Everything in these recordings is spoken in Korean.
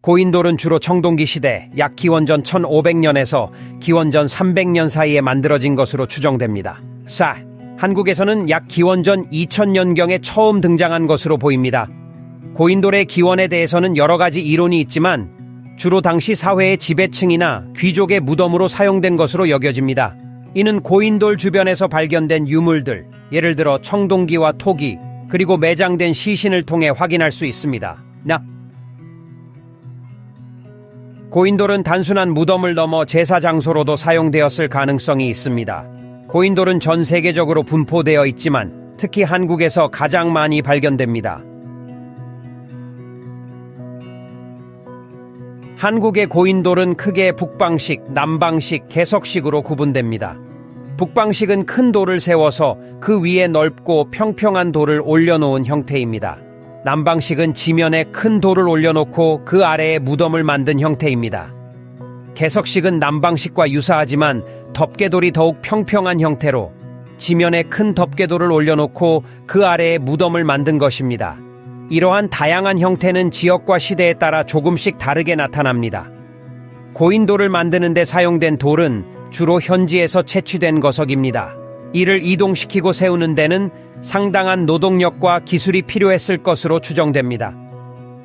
고인돌은 주로 청동기 시대 약 기원전 1500년에서 기원전 300년 사이에 만들어진 것으로 추정됩니다. 한국에서는 약 기원전 2000년경에 처음 등장한 것으로 보입니다. 고인돌의 기원에 대해서는 여러 가지 이론이 있지만 주로 당시 사회의 지배층이나 귀족의 무덤으로 사용된 것으로 여겨집니다. 이는 고인돌 주변에서 발견된 유물들, 예를 들어 청동기와 토기, 그리고 매장된 시신을 통해 확인할 수 있습니다. 고인돌은 단순한 무덤을 넘어 제사 장소로도 사용되었을 가능성이 있습니다. 고인돌은 전 세계적으로 분포되어 있지만 특히 한국에서 가장 많이 발견됩니다. 한국의 고인돌은 크게 북방식, 남방식, 개석식으로 구분됩니다. 북방식은 큰 돌을 세워서 그 위에 넓고 평평한 돌을 올려놓은 형태입니다. 남방식은 지면에 큰 돌을 올려놓고 그 아래에 무덤을 만든 형태입니다. 개석식은 남방식과 유사하지만 덮개돌이 더욱 평평한 형태로 지면에 큰 덮개돌을 올려놓고 그 아래에 무덤을 만든 것입니다. 이러한 다양한 형태는 지역과 시대에 따라 조금씩 다르게 나타납니다. 고인돌을 만드는 데 사용된 돌은 주로 현지에서 채취된 거석입니다. 이를 이동시키고 세우는 데는 상당한 노동력과 기술이 필요했을 것으로 추정됩니다.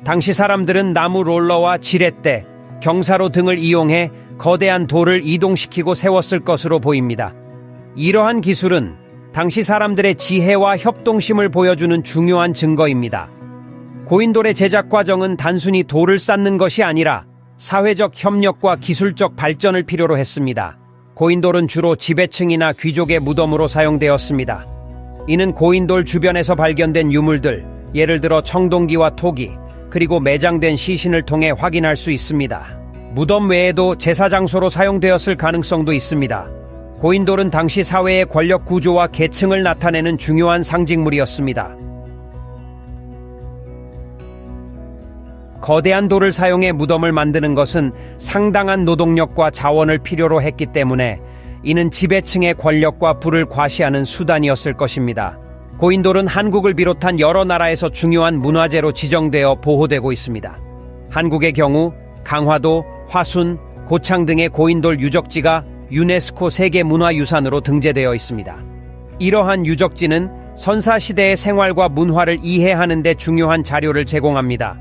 당시 사람들은 나무 롤러와 지렛대, 경사로 등을 이용해 거대한 돌을 이동시키고 세웠을 것으로 보입니다. 이러한 기술은 당시 사람들의 지혜와 협동심을 보여주는 중요한 증거입니다. 고인돌의 제작 과정은 단순히 돌을 쌓는 것이 아니라 사회적 협력과 기술적 발전을 필요로 했습니다. 고인돌은 주로 지배층이나 귀족의 무덤으로 사용되었습니다. 이는 고인돌 주변에서 발견된 유물들, 예를 들어 청동기와 토기, 그리고 매장된 시신을 통해 확인할 수 있습니다. 무덤 외에도 제사 장소로 사용되었을 가능성도 있습니다. 고인돌은 당시 사회의 권력 구조와 계층을 나타내는 중요한 상징물이었습니다. 거대한 돌을 사용해 무덤을 만드는 것은 상당한 노동력과 자원을 필요로 했기 때문에 이는 지배층의 권력과 부를 과시하는 수단이었을 것입니다. 고인돌은 한국을 비롯한 여러 나라에서 중요한 문화재로 지정되어 보호되고 있습니다. 한국의 경우 강화도, 화순, 고창 등의 고인돌 유적지가 유네스코 세계문화유산으로 등재되어 있습니다. 이러한 유적지는 선사시대의 생활과 문화를 이해하는 데 중요한 자료를 제공합니다.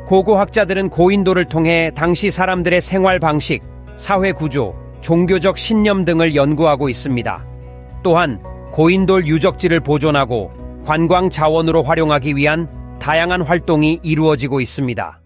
고고학자들은 고인돌을 통해 당시 사람들의 생활 방식, 사회 구조, 종교적 신념 등을 연구하고 있습니다. 또한 고인돌 유적지를 보존하고 관광 자원으로 활용하기 위한 다양한 활동이 이루어지고 있습니다.